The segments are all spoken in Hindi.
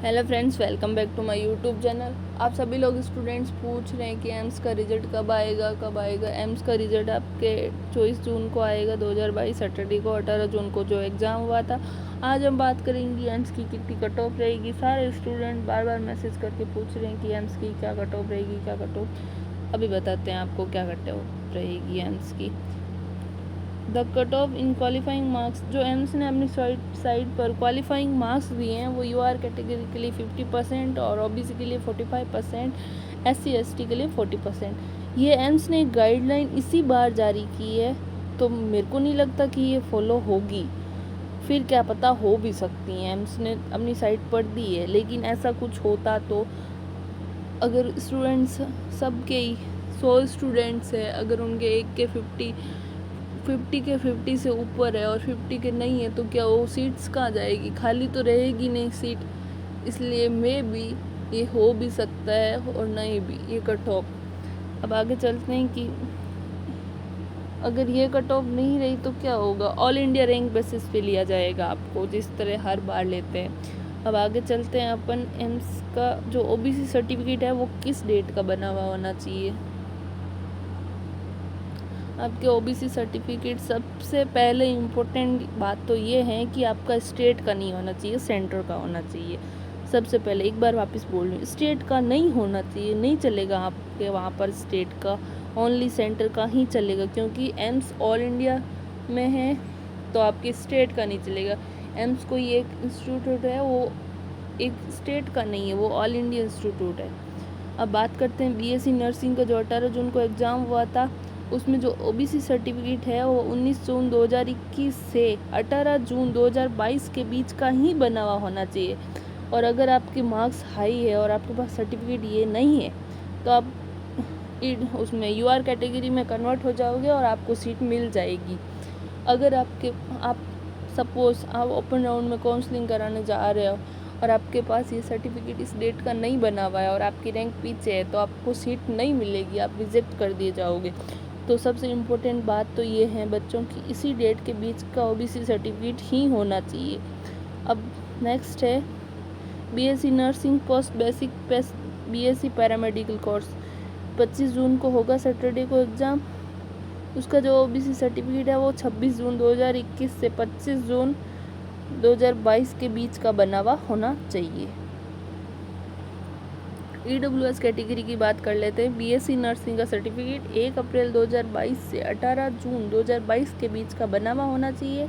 Hello friends, welcome back to my YouTube channel. आप सभी लोग स्टूडेंट्स पूछ रहे हैं कि एम्स का रिज़ल्ट कब आएगा। एम्स का रिज़ल्ट आपके 24 जून को आएगा 2022 सैटरडे को। 18 जून को जो एग्ज़ाम हुआ था। आज हम बात करेंगे एम्स की कितनी कट ऑफ रहेगी। सारे स्टूडेंट बार बार मैसेज करके पूछ रहे हैं कि एम्स की क्या कट ऑफ रहेगी, क्या कट ऑफ। अभी बताते हैं आपको क्या कट ऑफ रहेगी एम्स की। The cut off in qualifying marks, जो एम्स ने अपनी साइट पर क्वालिफाइंग मार्क्स दिए हैं वो यूआर कैटेगरी के लिए 50% और ओबीसी के लिए 45%, SC/ST के लिए 40%। ये एम्स ने गाइडलाइन इसी बार जारी की है, तो मेरे को नहीं लगता कि ये फॉलो होगी। फिर क्या पता, हो भी सकती है, एम्स ने अपनी साइट पर दी है। लेकिन ऐसा कुछ होता तो अगर स्टूडेंट्स सबके 100 स्टूडेंट्स है, अगर उनके एक के 50 से ऊपर है और 50 के नहीं है, तो क्या वो सीट्स कहाँ जाएगी? खाली तो रहेगी नहीं सीट। इसलिए मे बी ये हो भी सकता है और नहीं भी, ये कट ऑफ। अब आगे चलते हैं कि अगर ये कट ऑफ नहीं रही तो क्या होगा। ऑल इंडिया रैंक बेसिस पे लिया जाएगा आपको, जिस तरह हर बार लेते हैं। अब आगे चलते हैं अपन, एम्स का जो ओबीसी सर्टिफिकेट है वो किस डेट का बना हुआ होना चाहिए। आपके ओबीसी सर्टिफिकेट, सबसे पहले इम्पोर्टेंट बात तो ये है कि आपका स्टेट का नहीं होना चाहिए, सेंटर का होना चाहिए। सबसे पहले एक बार वापस बोल रही हूँ, स्टेट का नहीं होना चाहिए, नहीं चलेगा आपके वहाँ पर स्टेट का, ओनली सेंटर का ही चलेगा। क्योंकि एम्स ऑल इंडिया में है तो आपके स्टेट का नहीं चलेगा। एम्स कोई एक इंस्टीट्यूट है, वो एक स्टेट का नहीं है, वो ऑल इंडिया इंस्टीट्यूट है। अब बात करते हैं बीएससी नर्सिंग का, जो 18 जून को एग्ज़ाम हुआ था, उसमें जो ओबीसी सर्टिफिकेट है वो 19 जून 2021 से 18 जून 2022 के बीच का ही बना हुआ होना चाहिए। और अगर आपके मार्क्स हाई है और आपके पास सर्टिफिकेट ये नहीं है, तो आप उसमें यूआर कैटेगरी में कन्वर्ट हो जाओगे और आपको सीट मिल जाएगी। अगर आप सपोज़ आप ओपन राउंड में काउंसलिंग कराने जा रहे हो और आपके पास ये सर्टिफिकेट इस डेट का नहीं बना हुआ है और आपकी रैंक पीछे है, तो आपको सीट नहीं मिलेगी, आप रिजेक्ट कर दिए जाओगे। तो सबसे इम्पोर्टेंट बात तो ये है बच्चों की, इसी डेट के बीच का ओबीसी सर्टिफिकेट ही होना चाहिए। अब नेक्स्ट है BSc nursing post basic BSc paramedical course. 25 जून को होगा सैटरडे को एग्ज़ाम। उसका जो ओबीसी सर्टिफिकेट है वो 26 जून 2021 से 25 जून 2022 के बीच का बना हुआ होना चाहिए। EWS कैटेगरी की बात कर लेते हैं। बीएससी नर्सिंग का सर्टिफिकेट 1 अप्रैल 2022 से 18 जून 2022 के बीच का बना हुआ होना चाहिए।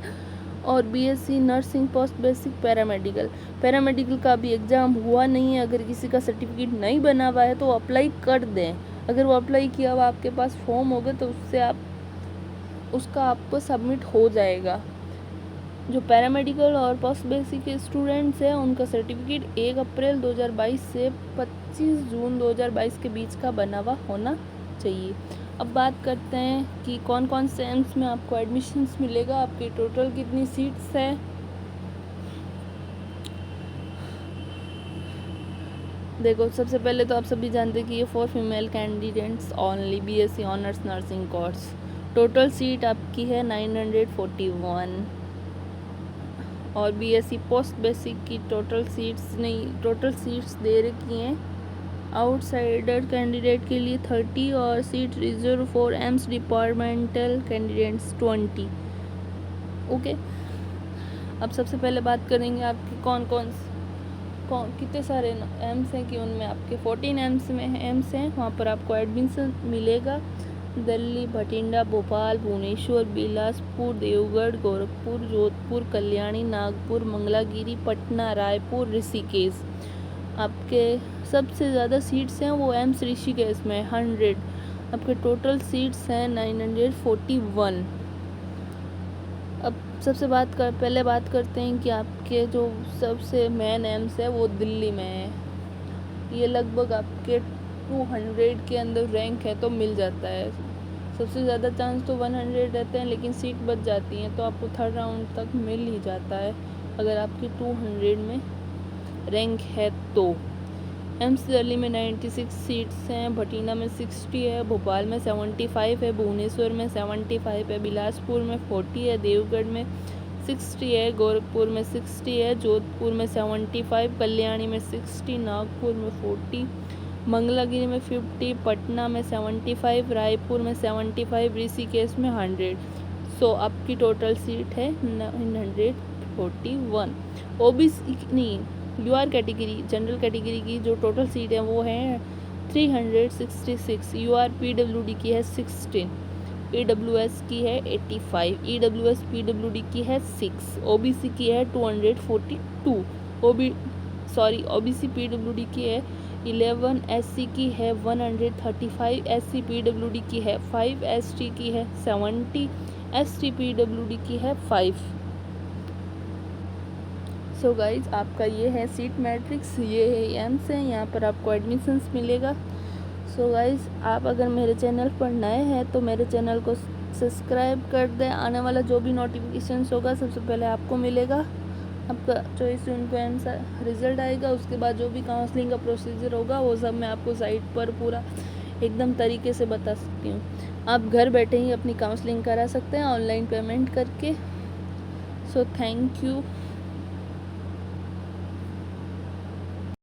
और BSc nursing post basic paramedical का भी एग्ज़ाम हुआ नहीं है। अगर किसी का सर्टिफिकेट नहीं बना हुआ है तो वो अप्लाई कर दें। अगर वो अप्लाई किया हुआ आपके पास फॉर्म होगा तो उसका आपको सबमिट हो जाएगा। जो पैरामेडिकल और पोस्ट बेसिक के स्टूडेंट्स हैं उनका सर्टिफिकेट 1 अप्रैल 2022 से 25 जून 2022 के बीच का बना हुआ होना चाहिए। अब बात करते हैं कि कौन कौन से एम्स में आपको एडमिशन्स मिलेगा, आपकी टोटल कितनी सीट्स है। देखो, सबसे पहले तो आप सभी जानते हैं कि ये for female candidates only, BSc honours nursing course. Total seat आपकी है 941 और बीएससी पोस्ट बेसिक की टोटल सीट्स दे रखी हैं। आउटसाइडर कैंडिडेट के लिए 30 और seat reserve for AIIMS departmental candidates 20। Okay, अब सबसे पहले बात करेंगे आपके कितने सारे एम्स हैं कि उनमें आपके 14 एम्स हैं, वहाँ पर आपको एडमिशन मिलेगा। दिल्ली, बठिंडा, भोपाल, भुवनेश्वर, बिलासपुर, देवगढ़, गोरखपुर, जोधपुर, कल्याणी, नागपुर, मंगलागिरी, पटना, रायपुर, ऋषिकेश। आपके सबसे ज़्यादा सीट्स हैं वो एम्स ऋषिकेश में 100। आपके टोटल सीट्स हैं 941। अब पहले बात करते हैं कि आपके जो सबसे मेन एम्स है वो दिल्ली में है। ये लगभग आपके 200 के अंदर रैंक है तो मिल जाता है। सबसे ज़्यादा चांस तो 100 रहते हैं, लेकिन सीट बच जाती हैं तो आपको थर्ड राउंड तक मिल ही जाता है अगर आपकी 200 में रैंक है तो। एम्स दिल्ली में 96 सीट्स हैं, भटिंडा में 60 है, भोपाल में 75 है, भुवनेश्वर में 75 है, बिलासपुर में 40 है, देवगढ़ में 60 है, गोरखपुर में 60 है, जोधपुर में 75, कल्याणी में 60, नागपुर में 40, मंगलागिरी में 50, पटना में 75, रायपुर में 75, ऋषिकेश में 100। सो आपकी टोटल सीट है 941। ओबीसी नहीं, यूआर कैटेगरी जनरल कैटेगरी की जो टोटल सीट है वो है 366। यूआर पीडब्ल्यूडी की है 16, ईडब्ल्यूएस की है 85, ईडब्ल्यूएस पीडब्ल्यूडी की है 6, ओबीसी की है 242, ओबीसी पीडब्ल्यूडी की है 11, एससी की है 135, एससी पीडब्ल्यूडी की है 5, एसटी की है 70, एसटी पीडब्ल्यूडी की है 5। सो गाइज आपका ये है सीट मैट्रिक्स, ये है एम्स है, यहाँ पर आपको एडमिशन्स मिलेगा। सो गाइज आप अगर मेरे चैनल पर नए हैं तो मेरे चैनल को सब्सक्राइब कर दें, आने वाला जो भी नोटिफिकेशंस होगा सबसे पहले आपको मिलेगा। आपका चॉइस इन्फ्लुएंस रिजल्ट आएगा, उसके बाद जो भी काउंसलिंग का प्रोसीजर होगा वो सब मैं आपको साइट पर पूरा एकदम तरीके से बता सकती हूँ। आप घर बैठे ही अपनी काउंसलिंग करा सकते हैं ऑनलाइन पेमेंट करके। So thank you.